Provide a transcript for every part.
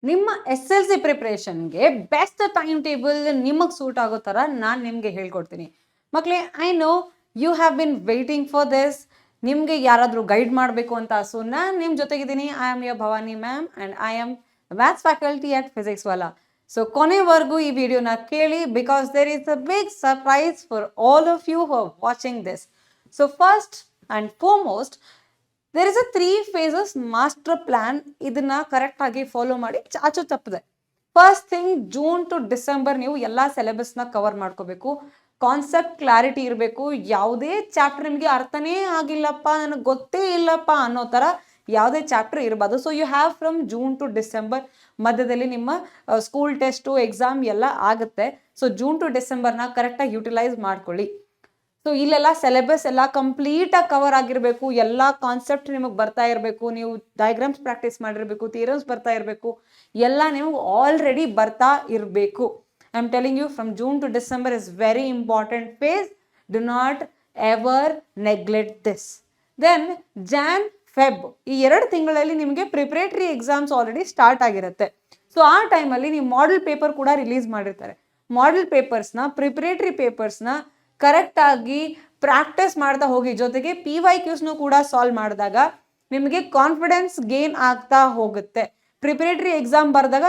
ನಿಮ್ಮ SLC ಪ್ರಿಪ್ರೇಷನ್ಗೆ best time table ನಿಮಗೆ ಸೂಟ್ ಆಗೋ ಥರ ನಾನು ನಿಮಗೆ ಹೇಳ್ಕೊಡ್ತೀನಿ. ಮಕ್ಕಳೇ, I know you have been waiting for this. ನಿಮಗೆ ಯಾರಾದರೂ ಗೈಡ್ ಮಾಡಬೇಕು ಅಂತ. ಸೊ ನಾನು ನಿಮ್ಮ ಜೊತೆಗಿದ್ದೀನಿ. I am your Bhavani ma'am and I am maths faculty at Physics Wallah. So ಕೊನೆವರೆಗೂ ಈ ವಿಡಿಯೋನ ಕೇಳಿ, because there is a big surprise for all of you who are watching this. So first and foremost, there is a 3 phases master plan. ಇದನ್ನ correct ಆಗಿ follow ಮಾಡಿ. ಚಾಚು ತಪ್ಪದೆ first thing, June to December ನೀವು ಎಲ್ಲ ಸಿಲೆಬಸ್ನ cover ಮಾಡ್ಕೋಬೇಕು. Concept clarity ಇರಬೇಕು. ಯಾವುದೇ ಚಾಪ್ಟರ್ ನಿಮಗೆ ಅರ್ಥನೇ ಆಗಿಲ್ಲಪ್ಪ, ನನಗೆ ಗೊತ್ತೇ ಇಲ್ಲಪ್ಪ ಅನ್ನೋ ಥರ ಯಾವುದೇ ಚಾಪ್ಟರ್ ಇರಬಾರ್ದು. So you have from June to December, ಮಧ್ಯದಲ್ಲಿ ನಿಮ್ಮ ಸ್ಕೂಲ್ ಟೆಸ್ಟು ಎಕ್ಸಾಮ್ ಎಲ್ಲ ಆಗುತ್ತೆ. ಸೊ ಜೂನ್ ಟು ಡಿಸೆಂಬರ್ನ ಕರೆಕ್ಟಾಗಿ ಯುಟಿಲೈಸ್ ಮಾಡ್ಕೊಳ್ಳಿ. ಸೊ ಇಲ್ಲೆಲ್ಲ ಸಿಲೆಬಸ್ ಎಲ್ಲ ಕಂಪ್ಲೀಟಾಗಿ ಕವರ್ ಆಗಿರಬೇಕು. ಎಲ್ಲ ಕಾನ್ಸೆಪ್ಟ್ ನಿಮಗೆ ಬರ್ತಾ ಇರಬೇಕು. ನೀವು ಡಯಾಗ್ರಾಮ್ಸ್ ಪ್ರಾಕ್ಟೀಸ್ ಮಾಡಿರಬೇಕು, ಥಿಯರಮ್ಸ್ ಬರ್ತಾ ಇರಬೇಕು. ಎಲ್ಲ ನೀವು ಆಲ್ರೆಡಿ ಬರ್ತಾ ಇರಬೇಕು. I am telling you, from June to December is very important phase. Do not ever neglect this. Then Jan Feb, ಈ 2 ತಿಂಗಳಲ್ಲಿ ನಿಮಗೆ ಪ್ರಿಪ್ರೇಟರಿ ಎಕ್ಸಾಮ್ಸ್ ಆಲ್ರೆಡಿ ಸ್ಟಾರ್ಟ್ ಆಗಿರುತ್ತೆ. ಸೊ ಆ ಟೈಮಲ್ಲಿ ನೀವು ಮಾಡೆಲ್ ಪೇಪರ್ ಕೂಡ ರಿಲೀಸ್ ಮಾಡಿರ್ತಾರೆ. ಮಾಡೆಲ್ ಪೇಪರ್ಸ್ನ, ಪ್ರಿಪ್ರೇಟರಿ ಪೇಪರ್ಸ್ನ ಕರೆಕ್ಟಾಗಿ ಪ್ರಾಕ್ಟೀಸ್ ಮಾಡ್ತಾ ಹೋಗಿ. ಜೊತೆಗೆ PYQs ಕೂಡ ಸಾಲ್ವ್ ಮಾಡಿದಾಗ ನಿಮಗೆ ಕಾನ್ಫಿಡೆನ್ಸ್ ಗೇನ್ ಆಗ್ತಾ ಹೋಗುತ್ತೆ. ಪ್ರಿಪರೇಟರಿ ಎಕ್ಸಾಮ್ ಬರೆದಾಗ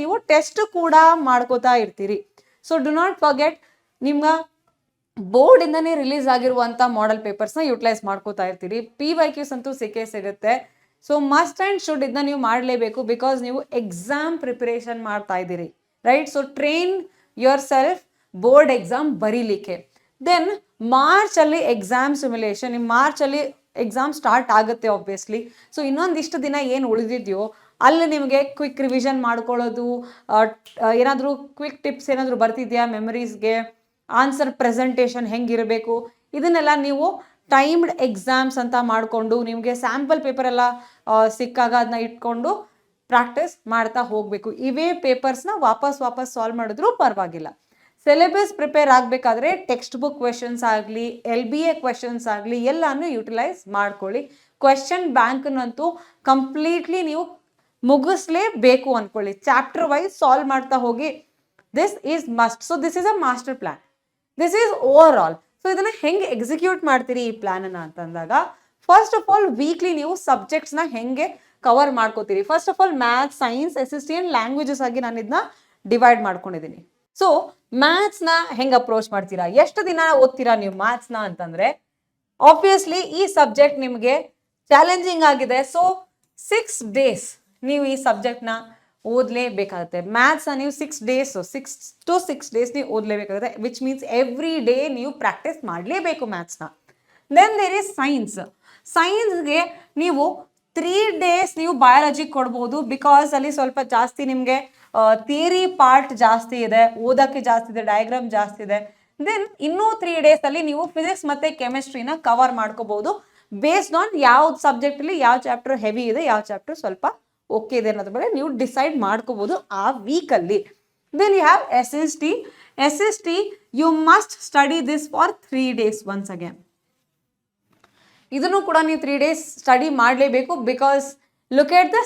ನೀವು ಟೆಸ್ಟ್ ಕೂಡ ಮಾಡ್ಕೋತಾ ಇರ್ತೀರಿ. ಸೊ ಡು ನಾಟ್ ಫರ್ಗೆಟ್, ನಿಮ್ಮ ಬೋರ್ಡಿಂದನೇ ರಿಲೀಸ್ ಆಗಿರುವಂಥ ಮಾಡೆಲ್ ಪೇಪರ್ಸ್ನ ಯುಟಿಲೈಸ್ ಮಾಡ್ಕೋತಾ ಇರ್ತೀರಿ. PYQs ಅಂತೂ ಸಿಗುತ್ತೆ. ಸೊ ಮಸ್ಟ್ ಆ್ಯಂಡ್ ಶುಡ್ ಇದನ್ನ ನೀವು ಮಾಡಲೇಬೇಕು, ಬಿಕಾಸ್ ನೀವು ಎಕ್ಸಾಮ್ ಪ್ರಿಪರೇಷನ್ ಮಾಡ್ತಾ ಇದ್ದೀರಿ, right? So train yourself board exam ಬರೀಲಿಕ್ಕೆ. ದೆನ್ ಮಾರ್ಚಲ್ಲಿ ಎಕ್ಸಾಮ್ ಸಿಮ್ಯುಲೇಷನ್. ನಿಮ್ಮ ಮಾರ್ಚಲ್ಲಿ ಎಕ್ಸಾಮ್ ಸ್ಟಾರ್ಟ್ ಆಗುತ್ತೆ ಆಬ್ವಿಯಸ್ಲಿ. ಸೊ ಇನ್ನೊಂದಿಷ್ಟು ದಿನ ಏನು ಉಳಿದಿದೆಯೋ ಅಲ್ಲಿ ನಿಮಗೆ ಕ್ವಿಕ್ ರಿವಿಷನ್ ಮಾಡ್ಕೊಳ್ಳೋದು, ಏನಾದರೂ ಕ್ವಿಕ್ ಟಿಪ್ಸ್ ಏನಾದರೂ ಬರ್ತಿದೆಯಾ ಮೆಮರೀಸ್ಗೆ, ಆನ್ಸರ್ ಪ್ರೆಸೆಂಟೇಷನ್ ಹೆಂಗಿರಬೇಕು, ಇದನ್ನೆಲ್ಲ ನೀವು ಟೈಮ್ಡ್ ಎಕ್ಸಾಮ್ಸ್ ಅಂತ ಮಾಡಿಕೊಂಡು ನಿಮಗೆ ಸ್ಯಾಂಪಲ್ ಪೇಪರ್ ಎಲ್ಲ ಸಿಕ್ಕಾಗ ಅದನ್ನ ಇಟ್ಕೊಂಡು ಪ್ರಾಕ್ಟೀಸ್ ಮಾಡ್ತಾ ಹೋಗಬೇಕು. ಇವೇ ಪೇಪರ್ಸ್ನ ವಾಪಸ್ ಸಾಲ್ವ್ ಮಾಡಿದ್ರೂ ಪರವಾಗಿಲ್ಲ. ಸಿಲೆಬಸ್ ಪ್ರಿಪೇರ್ ಆಗಬೇಕಾದ್ರೆ ಟೆಕ್ಸ್ಟ್ ಬುಕ್ ಕ್ವೆಶನ್ಸ್ ಆಗಲಿ, LBA ಕ್ವೆಶನ್ಸ್ ಆಗಲಿ, ಎಲ್ಲಾನು ಯುಟಿಲೈಸ್ ಮಾಡ್ಕೊಳ್ಳಿ. ಕ್ವೆಶನ್ ಬ್ಯಾಂಕ್ನಂತೂ ಕಂಪ್ಲೀಟ್ಲಿ ನೀವು ಮುಗಿಸ್ಲೇಬೇಕು ಅಂದ್ಕೊಳ್ಳಿ. ಚಾಪ್ಟರ್ ವೈಸ್ ಸಾಲ್ವ್ ಮಾಡ್ತಾ ಹೋಗಿ. This is must. So this is a master plan. This is over all. So ಇದನ್ನು ಹೆಂಗೆ ಎಕ್ಸಿಕ್ಯೂಟ್ ಮಾಡ್ತೀರಿ ಈ ಪ್ಲಾನನ್ನು ಅಂತಂದಾಗ, ಫಸ್ಟ್ ಆಫ್ ಆಲ್ ವೀಕ್ಲಿ ನೀವು ಸಬ್ಜೆಕ್ಟ್ಸ್ನ ಹೆಂಗೆ ಕವರ್ ಮಾಡ್ಕೋತೀರಿ. First of all maths, science, SST and languages ಆಗಿ ನಾನು ಇದನ್ನ ಡಿವೈಡ್ ಮಾಡ್ಕೊಂಡಿದ್ದೀನಿ. ಸೊ ಮ್ಯಾಥ್ಸ್ನ ಹೆಂಗೆ ಅಪ್ರೋಚ್ ಮಾಡ್ತೀರಾ, ಎಷ್ಟು ದಿನ ಓದ್ತೀರಾ ನೀವು ಮ್ಯಾಥ್ಸ್ನ ಅಂತಂದರೆ, ಆಬ್ವಿಯಸ್ಲಿ ಈ ಸಬ್ಜೆಕ್ಟ್ ನಿಮಗೆ ಚಾಲೆಂಜಿಂಗ್ ಆಗಿದೆ. ಸೊ 6 days ನೀವು ಈ ಸಬ್ಜೆಕ್ಟ್ನ ಓದಲೇಬೇಕಾಗುತ್ತೆ. ಮ್ಯಾಥ್ಸ್ನ ನೀವು 6 days, 6 to 6 days ನೀವು ಓದಲೇಬೇಕಾಗುತ್ತೆ. ವಿಚ್ ಮೀನ್ಸ್ ಎವ್ರಿ ಡೇ ನೀವು ಪ್ರಾಕ್ಟೀಸ್ ಮಾಡಲೇಬೇಕು ಮ್ಯಾಥ್ಸ್ನ. Then there is science. ಸೈನ್ಸ್ಗೆ ನೀವು 3 days ನೀವು ಬಯಾಲಜಿ ಕೊಡ್ಬೋದು, ಬಿಕಾಸ್ ಅಲ್ಲಿ ಸ್ವಲ್ಪ ಜಾಸ್ತಿ ನಿಮಗೆ ಥಿಯರಿ ಪಾರ್ಟ್ ಜಾಸ್ತಿ ಇದೆ, ಓದೋಕ್ಕೆ ಜಾಸ್ತಿ ಇದೆ, ಡಯಾಗ್ರಾಮ್ ಜಾಸ್ತಿ ಇದೆ. ದೆನ್ ಇನ್ನೂ 3 days ಅಲ್ಲಿ ನೀವು ಫಿಸಿಕ್ಸ್ ಮತ್ತು ಕೆಮಿಸ್ಟ್ರಿನ ಕವರ್ ಮಾಡ್ಕೋಬಹುದು. ಬೇಸ್ಡ್ ಆನ್ ಯಾವ ಸಬ್ಜೆಕ್ಟಲ್ಲಿ ಯಾವ ಚಾಪ್ಟರ್ ಹೆವಿ ಇದೆ, ಯಾವ ಚಾಪ್ಟರ್ ಸ್ವಲ್ಪ ಓಕೆ ಇದೆ ಅನ್ನೋದ್ರ ಮೇಲೆ ನೀವು ಡಿಸೈಡ್ ಮಾಡ್ಕೋಬಹುದು ಆ ವೀಕಲ್ಲಿ. Then you have SST. You must study this for 3 days once again. ಇದನ್ನು ಕೂಡ ನೀವು 3 days ಸ್ಟಡಿ ಮಾಡಲೇಬೇಕು, because look at the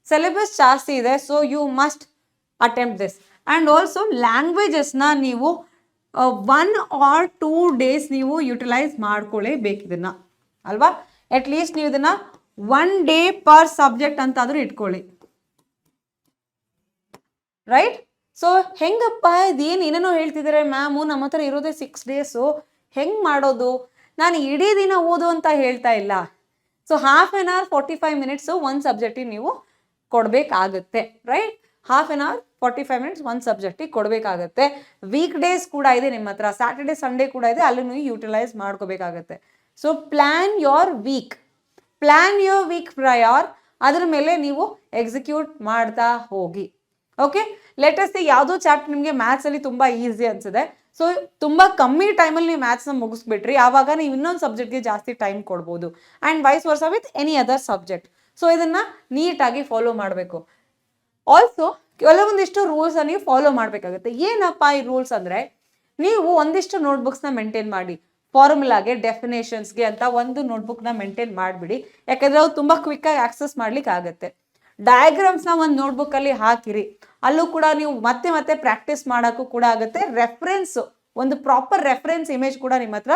syllabus ಜಾಸ್ತಿ ಇದೆ. So you must attempt this. And also ಲ್ಯಾಂಗ್ವೇಜಸ್ನ ನೀವು 1 or 2 days ನೀವು ಯುಟಿಲೈಸ್ ಮಾಡ್ಕೊಳ್ಳೇಬೇಕು ಇದನ್ನು, ಅಲ್ವಾ? ಅಟ್ಲೀಸ್ಟ್ ನೀವು ಇದನ್ನು 1 day per ಸಬ್ಜೆಕ್ಟ್ ಅಂತಾದರೂ ಇಟ್ಕೊಳ್ಳಿ, ರೈಟ್? ಸೊ ಹೆಂಗಪ್ಪ ಇದೇನು ಏನೇನೋ ಹೇಳ್ತಿದ್ದಾರೆ ಮ್ಯಾಮು, ನಮ್ಮ ಹತ್ರ ಇರೋದೇ 6 days, ಹೆಂಗೆ ಮಾಡೋದು? ನಾನು ಇಡೀ ದಿನ ಓದು ಅಂತ ಹೇಳ್ತಾ ಇಲ್ಲ. So half an hour 45 minutes ಒಂದು ಸಬ್ಜೆಕ್ಟಿಗೆ ನೀವು ಕೊಡಬೇಕಾಗುತ್ತೆ, right? half an hour 45 minutes ಒಂದು ಸಬ್ಜೆಕ್ಟಿಗೆ ಕೊಡಬೇಕಾಗತ್ತೆ. ವೀಕ್ ಡೇಸ್ ಕೂಡ ಇದೆ ನಿಮ್ಮ ಹತ್ರ, ಸ್ಯಾಟರ್ಡೆ ಸಂಡೇ ಕೂಡ ಇದೆ, ಅಲ್ಲಿ ನೀವು ಯುಟಿಲೈಸ್ ಮಾಡ್ಕೋಬೇಕಾಗತ್ತೆ. So plan your week prior. ಅದ್ರ ಮೇಲೆ ನೀವು ಎಕ್ಸಿಕ್ಯೂಟ್ ಮಾಡ್ತಾ ಹೋಗಿ. ಓಕೆ, ಲೆಟಸ್ ಸಿ ಯಾವುದೋ ಚಾಪ್ಟರ್ ನಿಮಗೆ ಮ್ಯಾಥ್ಸಲ್ಲಿ ತುಂಬ ಈಸಿ ಅನ್ಸಿದೆ. ಸೊ ತುಂಬ ಕಮ್ಮಿ ಟೈಮಲ್ಲಿ ನೀವು ಮ್ಯಾಥ್ಸ್ನ ಮುಗಿಸ್ಬಿಟ್ರಿ, ಆವಾಗ ನೀವು ಇನ್ನೊಂದು ಸಬ್ಜೆಕ್ಟ್ಗೆ ಜಾಸ್ತಿ ಟೈಮ್ ಕೊಡ್ಬೋದು. And vice versa with any other subject. So ಇದನ್ನು ನೀಟಾಗಿ ಫಾಲೋ ಮಾಡಬೇಕು. ಆಲ್ಸೋ ಕೆಲವೊಂದಿಷ್ಟು ರೂಲ್ಸನ್ನು ನೀವು ಫಾಲೋ ಮಾಡಬೇಕಾಗುತ್ತೆ. ಏನಪ್ಪ ಈ ರೂಲ್ಸ್ ಅಂದರೆ, ನೀವು ಒಂದಿಷ್ಟು ನೋಟ್ಬುಕ್ಸ್ನ ಮೇಂಟೈನ್ ಮಾಡಿ. ಫಾರ್ಮುಲಾಗೆ, ಡೆಫಿನೇಷನ್ಸ್ಗೆ ಅಂತ ಒಂದು ನೋಟ್ಬುಕ್ನ ಮೇಂಟೈನ್ ಮಾಡಿಬಿಡಿ. ಯಾಕಂದರೆ ಅವು ತುಂಬ ಕ್ವಿಕ್ಕಾಗಿ ಆಕ್ಸೆಸ್ ಮಾಡ್ಲಿಕ್ಕೆ ಆಗುತ್ತೆ. ಡಯಾಗ್ರಾಮ್ಸ್ನ ಒಂದು ನೋಟ್ಬುಕ್ಕಲ್ಲಿ ಹಾಕಿರಿ, ಅಲ್ಲೂ ಕೂಡ ನೀವು ಮತ್ತೆ ಮತ್ತೆ ಪ್ರಾಕ್ಟೀಸ್ ಮಾಡೋಕ್ಕೂ ಕೂಡ ಆಗುತ್ತೆ. ರೆಫರೆನ್ಸ್, ಒಂದು ಪ್ರಾಪರ್ ರೆಫರೆನ್ಸ್ ಇಮೇಜ್ ಕೂಡ ನಿಮ್ಮ ಹತ್ರ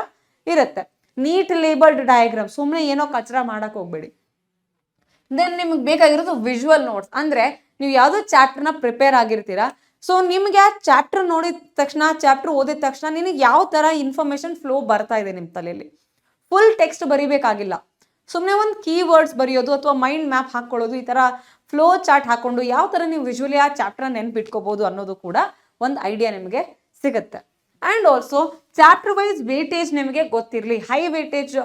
ಇರುತ್ತೆ. ನೀಟ್ ಲೇಬಲ್ಡ್ ಡಯಾಗ್ರಾಮ್, ಸುಮ್ಮನೆ ಏನೋ ಕಚರ ಮಾಡಕ್ ಹೋಗ್ಬೇಡಿ. ದೆನ್ ನಿಮ್ಗೆ ಬೇಕಾಗಿರೋದು ವಿಜುವಲ್ ನೋಟ್ಸ್. ಅಂದ್ರೆ ನೀವು ಯಾವುದೋ ಚಾಪ್ಟರ್ನ ಪ್ರಿಪೇರ್ ಆಗಿರ್ತೀರಾ, ಸೊ ನಿಮ್ಗೆ ಆ ಚಾಪ್ಟರ್ ನೋಡಿದ ತಕ್ಷಣ, ಚಾಪ್ಟರ್ ಓದಿದ ತಕ್ಷಣ ನಿನಗೆ ಯಾವ ತರ ಇನ್ಫಾರ್ಮೇಶನ್ ಫ್ಲೋ ಬರ್ತಾ ಇದೆ ನಿಮ್ಮ ತಲೆಯಲ್ಲಿ. ಫುಲ್ ಟೆಕ್ಸ್ಟ್ ಬರಿಬೇಕಾಗಿಲ್ಲ, ಸುಮ್ಮನೆ ಒಂದು ಕೀವರ್ಡ್ಸ್ ಬರೆಯೋದು ಅಥವಾ ಮೈಂಡ್ ಮ್ಯಾಪ್ ಹಾಕೊಳ್ಳೋದು, ಈ ತರ ಫ್ಲೋ ಚಾರ್ಟ್ ಹಾಕೊಂಡು ಯಾವ ತರ ನೀವು ವಿಜುವಲಿ ಆ ಚಾಪ್ಟರ್ ನೆನ್ಪಿಟ್ಕೋಬಹುದು ಅನ್ನೋದು ಕೂಡ ಒಂದು ಐಡಿಯಾ ನಿಮಗೆ ಸಿಗುತ್ತೆ. And also chapter wise weightage ನಿಮಗೆ ಗೊತ್ತಿರಲಿ. ಹೈ ವೇಟೇಜ್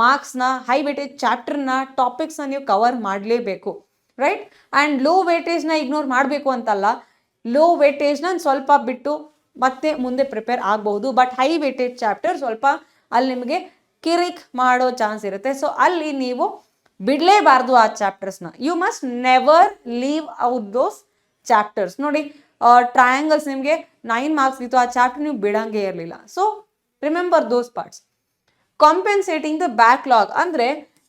ಮಾರ್ಕ್ಸ್ನ, ಹೈ ವೇಟೇಜ್ ಚಾಪ್ಟರ್ನ, ಟಾಪಿಕ್ಸ್ನ ನೀವು ಕವರ್ ಮಾಡಲೇಬೇಕು, ರೈಟ್? ಆ್ಯಂಡ್ ಲೋ ವೇಟೇಜ್ನ ಇಗ್ನೋರ್ ಮಾಡಬೇಕು ಅಂತಲ್ಲ, ಲೋ ವೇಟೇಜ್ನ ಸ್ವಲ್ಪ ಬಿಟ್ಟು ಮತ್ತೆ ಮುಂದೆ ಪ್ರಿಪೇರ್ ಆಗಬಹುದು. ಬಟ್ ಹೈ ವೇಟೇಜ್ ಚಾಪ್ಟರ್ ಸ್ವಲ್ಪ ಅಲ್ಲಿ ನಿಮಗೆ ಕಿರಿಕ್ ಮಾಡೋ ಚಾನ್ಸ್ ಇರುತ್ತೆ. ಸೊ ಅಲ್ಲಿ ನೀವು ಬಿಡಲೇಬಾರ್ದು ಆ ಚಾಪ್ಟರ್ಸ್ನ. You must never leave out those chapters. ನೋಡಿ, ಟ್ರಯಾಂಗಲ್ಸ್ ನಿಮಗೆ 9 ಮಾರ್ಕ್ಸ್ ಇತ್ತು, ಆ ಚಾಪ್ಟರ್ ನೀವು ಬಿಡಂಗೆ ಇರಲಿಲ್ಲ. So remember those parts. Compensating the backlog ಅಂದರೆ,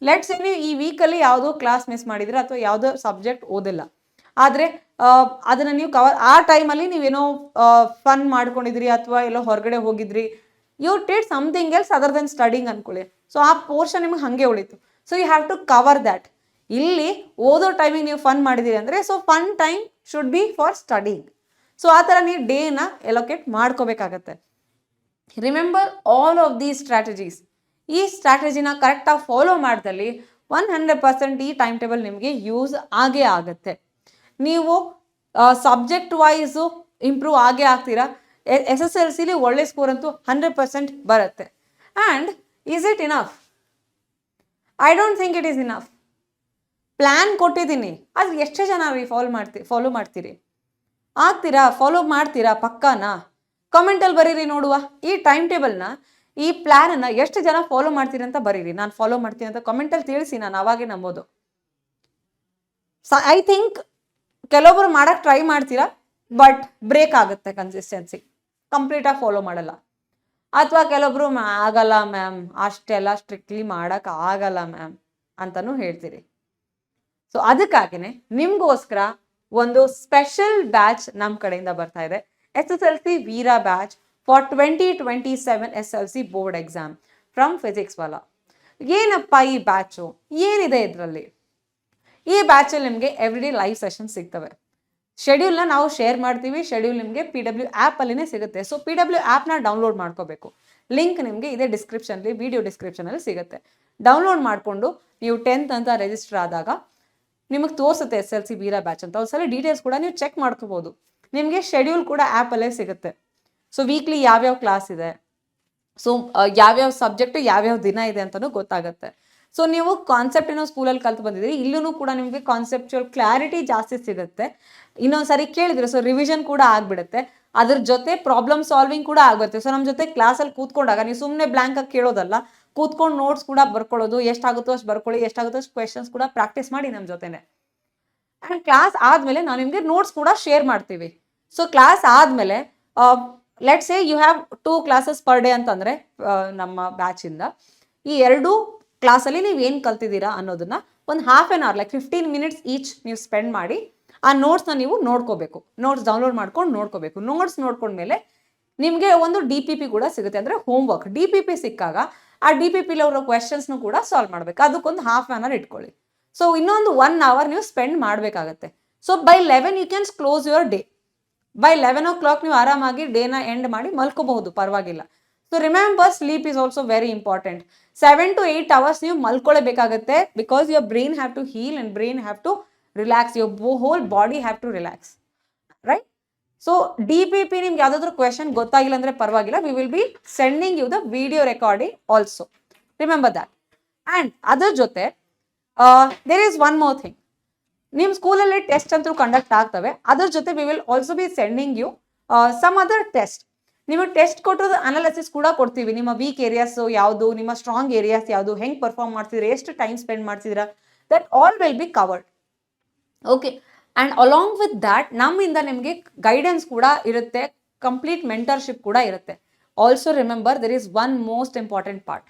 ಲೆಟ್ಸ್ ನೀವು ಈ ವೀಕಲ್ಲಿ ಯಾವುದೋ ಕ್ಲಾಸ್ ಮಿಸ್ ಮಾಡಿದ್ರೆ ಅಥವಾ ಯಾವುದೋ ಸಬ್ಜೆಕ್ಟ್ ಓದಿಲ್ಲ, ಆದರೆ ಅದನ್ನು ನೀವು ಕವರ್, ಆ ಟೈಮಲ್ಲಿ ನೀವೇನೋ ಫನ್ ಮಾಡ್ಕೊಂಡಿದ್ರಿ ಅಥವಾ ಎಲ್ಲೋ ಹೊರಗಡೆ ಹೋಗಿದ್ರಿ, you did something else other than studying ಅನ್ಕೊಳ್ಳಿ. ಸೊ ಆ ಪೋರ್ಷನ್ ನಿಮ್ಗೆ ಹಾಗೆ ಉಳಿತು. So you have to cover that. ಇಲ್ಲಿ ಓದೋ ಟೈಮಿಗೆ ನೀವು ಫನ್ ಮಾಡಿದ್ದೀರಿ ಅಂದರೆ, so fun time should be for studying. So ಆ ಥರ ನೀವು ಡೇನ ಎಲೋಕೇಟ್ ಮಾಡ್ಕೋಬೇಕಾಗತ್ತೆ. Remember all of these strategies. ಈ ಸ್ಟ್ರಾಟಜಿನ ಕರೆಕ್ಟಾಗಿ ಫಾಲೋ ಮಾಡಿದಲ್ಲಿ 100% ಈ ಟೈಮ್ ಟೇಬಲ್ ನಿಮಗೆ ಯೂಸ್ ಆಗೇ ಆಗುತ್ತೆ. ನೀವು ಸಬ್ಜೆಕ್ಟ್ ವೈಸು ಇಂಪ್ರೂವ್ ಆಗೇ ಆಗ್ತೀರಾ. SSLCಲಿ ಒಳ್ಳೆ ಸ್ಕೋರ್ ಅಂತೂ 100% ಬರುತ್ತೆ. And is it enough? I don't think it is enough. Plan ಕೊಟ್ಟಿದ್ದೀನಿ, ಆದರೆ ಎಷ್ಟು ಜನ ಫಾಲೋ ಮಾಡ್ತೀರಿ? ಆಗ್ತೀರಾ? ಫಾಲೋ ಮಾಡ್ತೀರಾ? ಪಕ್ಕಾನಾ? ಕಮೆಂಟಲ್ಲಿ ಬರೀರಿ ನೋಡುವ. ಈ ಟೈಮ್ ಟೇಬಲ್ನ, ಈ ಪ್ಲ್ಯಾನನ್ನು ಎಷ್ಟು ಜನ ಫಾಲೋ ಮಾಡ್ತೀರಿ ಅಂತ ಬರೀರಿ. ನಾನು ಫಾಲೋ ಮಾಡ್ತೀನಿ ಅಂತ ಕಮೆಂಟಲ್ಲಿ ತಿಳಿಸಿ, ನಾನು ಅವಾಗೇ ನಂಬೋದು. ಐ ಥಿಂಕ್ ಕೆಲವೊಬ್ರು ಮಾಡೋಕ್ಕೆ ಟ್ರೈ ಮಾಡ್ತೀರಾ, ಬಟ್ ಬ್ರೇಕ್ ಆಗುತ್ತೆ ಕನ್ಸಿಸ್ಟೆನ್ಸಿ, ಕಂಪ್ಲೀಟಾಗಿ ಫಾಲೋ ಮಾಡಲ್ಲ. ಅಥವಾ ಕೆಲವೊಬ್ರು ಆಗಲ್ಲ ಮ್ಯಾಮ್, ಅಷ್ಟೆಲ್ಲ ಸ್ಟ್ರಿಕ್ಟ್ಲಿ ಮಾಡೋಕ್ಕೆ ಆಗಲ್ಲ ಮ್ಯಾಮ್ ಅಂತಲೂ ಹೇಳ್ತೀರಿ. ಸೊ ಅದಕ್ಕಾಗಿಯೇ ನಿಮಗೋಸ್ಕರ ಒಂದು ಸ್ಪೆಷಲ್ ಬ್ಯಾಚ್ ನಮ್ಮ ಕಡೆಯಿಂದ ಬರ್ತಾ ಇದೆ. SSLC Veera batch for 2027 SLC board exam from physics Vala. ಏನಪ್ಪ ಈ ಬ್ಯಾಚು? ಏನಿದೆ ಇದರಲ್ಲಿ? ಈ ಬ್ಯಾಚಲ್ಲಿ ನಿಮಗೆ ಎವ್ರಿಡೇ ಲೈವ್ ಸೆಷನ್ ಸಿಗ್ತವೆ. ಶೆಡ್ಯೂಲ್ನ ನಾವು ಶೇರ್ ಮಾಡ್ತೀವಿ. ಶೆಡ್ಯೂಲ್ ನಿಮಗೆ PW ಆ್ಯಪಲ್ಲಿನೇ ಸಿಗುತ್ತೆ. ಸೊ PW ಆ್ಯಪ್ನ ಡೌನ್ಲೋಡ್ ಮಾಡ್ಕೋಬೇಕು. ಲಿಂಕ್ ನಿಮಗೆ ಇದೇ ಡಿಸ್ಕ್ರಿಪ್ಷನ್ಲಿ, ವಿಡಿಯೋ ಡಿಸ್ಕ್ರಿಪ್ಷನಲ್ಲಿ ಸಿಗುತ್ತೆ. ಡೌನ್ಲೋಡ್ ಮಾಡಿಕೊಂಡು ನೀವು 10th ಅಂತ ರಿಜಿಸ್ಟರ್ ಆದಾಗ ನಿಮಗೆ ತೋರಿಸುತ್ತೆ SLC ವೀರಾ ಬ್ಯಾಚ್ ಅಂತ. ಒಂದ್ಸಲ ಡೀಟೇಲ್ಸ್ ಕೂಡ ನೀವು ಚೆಕ್ ಮಾಡ್ಕೋಬೋದು. ನಿಮಗೆ ಶೆಡ್ಯೂಲ್ ಕೂಡ ಆ್ಯಪಲ್ಲೇ ಸಿಗುತ್ತೆ. ಸೊ ವೀಕ್ಲಿ ಯಾವ್ಯಾವ ಕ್ಲಾಸ್ ಇದೆ, ಸೊ ಯಾವ್ಯಾವ ಸಬ್ಜೆಕ್ಟು ಯಾವ್ಯಾವ ದಿನ ಇದೆ ಅಂತಲೂ ಗೊತ್ತಾಗುತ್ತೆ. ಸೊ ನೀವು ಕಾನ್ಸೆಪ್ಟ್ ಏನೋ ಸ್ಕೂಲಲ್ಲಿ ಕಲ್ತು ಬಂದಿದ್ದೀರಿ, ಇಲ್ಲೂ ಕೂಡ ನಿಮಗೆ ಕಾನ್ಸೆಪ್ಚುವಲ್ ಕ್ಲಾರಿಟಿ ಜಾಸ್ತಿ ಸಿಗುತ್ತೆ. ಇನ್ನೊಂದ್ಸರಿ ಕೇಳಿದ್ರೆ ಸೊ ರಿವಿಷನ್ ಕೂಡ ಆಗಿಬಿಡುತ್ತೆ. ಅದ್ರ ಜೊತೆ ಪ್ರಾಬ್ಲಮ್ ಸಾಲ್ವಿಂಗ್ ಕೂಡ ಆಗುತ್ತೆ. ಸೊ ನಮ್ಮ ಜೊತೆ ಕ್ಲಾಸಲ್ಲಿ ಕೂತ್ಕೊಂಡಾಗ ನೀವು ಸುಮ್ಮನೆ ಬ್ಲ್ಯಾಂಕಾಗಿ ಕೇಳೋದಲ್ಲ, ಕೂತ್ಕೊಂಡು ನೋಟ್ಸ್ ಕೂಡ ಬರ್ಕೊಳ್ಳೋದು, ಎಷ್ಟಾಗುತ್ತೋ ಅಷ್ಟು ಬರ್ಕೊಳ್ಳಿ, ಎಷ್ಟಾಗುತ್ತೋ ಅಷ್ಟು ಕ್ವೆಶನ್ಸ್ ಕೂಡ ಪ್ರಾಕ್ಟೀಸ್ ಮಾಡಿ ನಮ್ಮ ಜೊತೆನೆ. ಆ್ಯಂಡ್ ಕ್ಲಾಸ್ ಆದಮೇಲೆ ನಾವು ನಿಮಗೆ ನೋಟ್ಸ್ ಕೂಡ ಶೇರ್ ಮಾಡ್ತೀವಿ. ಸೊ ಕ್ಲಾಸ್ ಆದಮೇಲೆ let's say you have 2 classes per day ಅಂತಂದರೆ ನಮ್ಮ ಬ್ಯಾಚಿಂದ ಈ 2 ಕ್ಲಾಸಲ್ಲಿ ನೀವು ಏನು ಕಲ್ತಿದ್ದೀರಾ ಅನ್ನೋದನ್ನ ಒಂದು half an hour, like 15 minutes each ನೀವು ಸ್ಪೆಂಡ್ ಮಾಡಿ ಆ ನೋಟ್ಸ್ನ ನೀವು ನೋಡ್ಕೋಬೇಕು. ನೋಟ್ಸ್ ಡೌನ್ಲೋಡ್ ಮಾಡ್ಕೊಂಡು ನೋಡ್ಕೋಬೇಕು. ನೋಟ್ಸ್ ನೋಡ್ಕೊಂಡ್ಮೇಲೆ ನಿಮಗೆ ಒಂದು DPP ಕೂಡ ಸಿಗುತ್ತೆ, ಅಂದರೆ ಹೋಮ್ವರ್ಕ್. DPP ಸಿಕ್ಕಾಗ ಆ DPPಲಿ ಅವರ ಕ್ವೆಶನ್ಸ್ನು ಕೂಡ ಸಾಲ್ವ್ ಮಾಡಬೇಕು. ಅದಕ್ಕೊಂದು ಹಾಫ್ ಆನ್ ಅವರ್ ಇಟ್ಕೊಳ್ಳಿ. ಸೊ ಇನ್ನೊಂದು 1 ಅವರ್ ನೀವು ಸ್ಪೆಂಡ್ ಮಾಡಬೇಕಾಗತ್ತೆ. So by 11 you can close your day. By 11 o'clock ನೀವು ಆರಾಮಾಗಿ ಡೇನ ಎಂಡ್ ಮಾಡಿ ಮಲ್ಕೋಬಹುದು, ಪರವಾಗಿಲ್ಲ. So remember, sleep is also very important. 7 to 8 hours ನೀವು ಮಲ್ಕೊಳ್ಳೇಬೇಕಾಗತ್ತೆ, because your brain have to heal and brain have to relax, your whole body have to relax, right? So DPP ನಿಮ್ಗೆ ಯಾವುದಾದ್ರೂ ಕ್ವೆಶನ್ ಗೊತ್ತಾಗಿಲ್ಲ ಅಂದರೆ ಪರವಾಗಿಲ್ಲ, we will be sending you the video recording also. Remember that. And ಅದ್ರ ಜೊತೆ there is one more thing. ನಿಮ್ಮ ಸ್ಕೂಲಲ್ಲಿ test ಅಂತೂ ಕಂಡಕ್ಟ್ ಆಗ್ತವೆ. ಅದ್ರ ಜೊತೆ we will also be sending you some other test. ನಿಮಗೆ ಟೆಸ್ಟ್ ಕೊಟ್ಟೋದು ಅನಾಲಿಸಿಸ್ ಕೂಡ ಕೊಡ್ತೀವಿ. ನಿಮ್ಮ ವೀಕ್ ಏರಿಯಾಸ್ ಯಾವುದು, ನಿಮ್ಮ ಸ್ಟ್ರಾಂಗ್ ಏರಿಯಾಸ್ ಯಾವುದು, ಹೆಂಗೆ ಪರ್ಫಾರ್ಮ್ ಮಾಡ್ತಿದ್ರೆ, ಎಷ್ಟು ಟೈಮ್ ಸ್ಪೆಂಡ್ ಮಾಡ್ತಿದ್ದೀರಾ, that all will be covered. Okay. And along with that ನಮ್ಮಿಂದ ನಿಮಗೆ ಗೈಡೆನ್ಸ್ ಕೂಡ ಇರುತ್ತೆ, ಕಂಪ್ಲೀಟ್ ಮೆಂಟರ್ಶಿಪ್ ಕೂಡ ಇರುತ್ತೆ. Also remember, there is one most important part.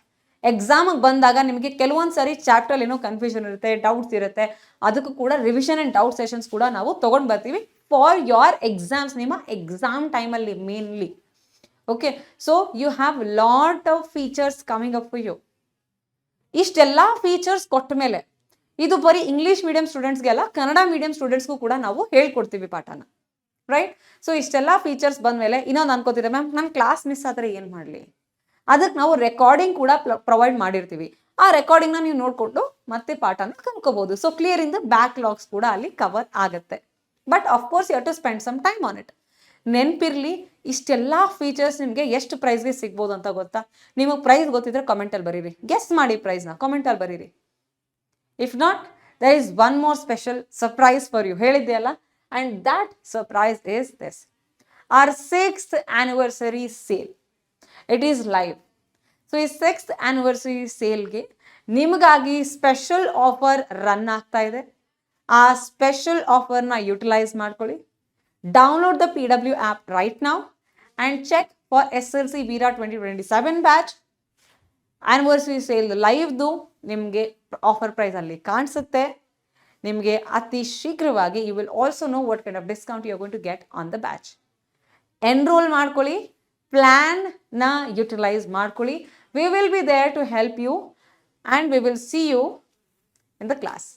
ಎಕ್ಸಾಮಿಗೆ ಬಂದಾಗ ನಿಮಗೆ ಕೆಲವೊಂದು ಸಾರಿ ಚಾಪ್ಟರ್ ಏನೋ ಕನ್ಫ್ಯೂಷನ್ ಇರುತ್ತೆ, ಡೌಟ್ಸ್ ಇರುತ್ತೆ, ಅದಕ್ಕೂ ಕೂಡ ರಿವಿಷನ್ ಆ್ಯಂಡ್ ಡೌಟ್ ಸೆಷನ್ಸ್ ಕೂಡ ನಾವು ತೊಗೊಂಡು ಬರ್ತೀವಿ ಫಾರ್ ಯೋರ್ ಎಕ್ಸಾಮ್ಸ್, ನಿಮ್ಮ ಎಕ್ಸಾಮ್ ಟೈಮಲ್ಲಿ mainly. Okay, so you have lot of features coming up for you. ಇಷ್ಟೆಲ್ಲ ಫೀಚರ್ಸ್ ಕೊಟ್ಟ ಮೇಲೆ ಇದು ಬರೀ ಇಂಗ್ಲೀಷ್ ಮೀಡಿಯಂ ಸ್ಟೂಡೆಂಟ್ಸ್ಗೆ ಅಲ್ಲ, ಕನ್ನಡ ಮೀಡಿಯಂ ಸ್ಟೂಡೆಂಟ್ಸ್ಗೂ ಕೂಡ ನಾವು ಹೇಳ್ಕೊಡ್ತೀವಿ ಪಾಠನ, ರೈಟ್? ಸೊ ಇಷ್ಟೆಲ್ಲ ಫೀಚರ್ಸ್ ಬಂದಮೇಲೆ ಇನ್ನೊಂದು ಅನ್ಕೋತಿದ್ದೆ, ಮ್ಯಾಮ್ ನನ್ನ ಕ್ಲಾಸ್ ಮಿಸ್ ಆದರೆ ಏನು ಮಾಡಲಿ? ಅದಕ್ಕೆ ನಾವು ರೆಕಾರ್ಡಿಂಗ್ ಕೂಡ ಪ್ರೊವೈಡ್ ಮಾಡಿರ್ತೀವಿ. ಆ ರೆಕಾರ್ಡಿಂಗ್ನ ನೀವು ನೋಡಿಕೊಂಡು ಮತ್ತೆ ಪಾಠನ ಕಲ್ತ್ಕೋಬಹುದು. So clear in the backlogs ಕೂಡ ಅಲ್ಲಿ ಕವರ್ ಆಗುತ್ತೆ. But of course you have to spend some time on it. ನೆನಪಿರಲಿ, ಇಷ್ಟೆಲ್ಲ ಫೀಚರ್ಸ್ ನಿಮಗೆ ಎಷ್ಟು ಪ್ರೈಸ್ಗೆ ಸಿಗ್ಬೋದು ಅಂತ ಗೊತ್ತಾ? ನಿಮಗೆ ಪ್ರೈಸ್ ಗೊತ್ತಿದ್ರೆ ಕಮೆಂಟಲ್ಲಿ ಬರೀರಿ, ಗೆಸ್ ಮಾಡಿ ಪ್ರೈಸ್ನ ಕಮೆಂಟಲ್ಲಿ ಬರೀರಿ. If not, there is one more special surprise for you. ಹೇಳಿದ್ದೆ ಅಲ್ಲ, and that surprise is this: our 6th anniversary sale. It is live. So ಈ 6th anniversary ಸೇಲ್ಗೆ ನಿಮಗಾಗಿ ಸ್ಪೆಷಲ್ ಆಫರ್ ರನ್ ಆಗ್ತಾ ಇದೆ. ಆ ಸ್ಪೆಷಲ್ ಆಫರ್ನ ಯುಟಿಲೈಸ್ ಮಾಡ್ಕೊಳ್ಳಿ. Download the PW app right now and check for SLC Veera 2027 batch. Anniversary sale ಲೈವ್ದು ನಿಮಗೆ offer price ಅಲ್ಲಿ ಕಾಣಿಸುತ್ತೆ. ನಿಮಗೆ ಅತಿ ಶೀಘ್ರವಾಗಿ you will also know what kind of discount you are going to get on the batch. Enrol ಮಾಡ್ಕೊಳ್ಳಿ, ಪ್ಲ್ಯಾನ್ನ utilise ಮಾಡ್ಕೊಳ್ಳಿ. We will be there to help you and we will see you in the class.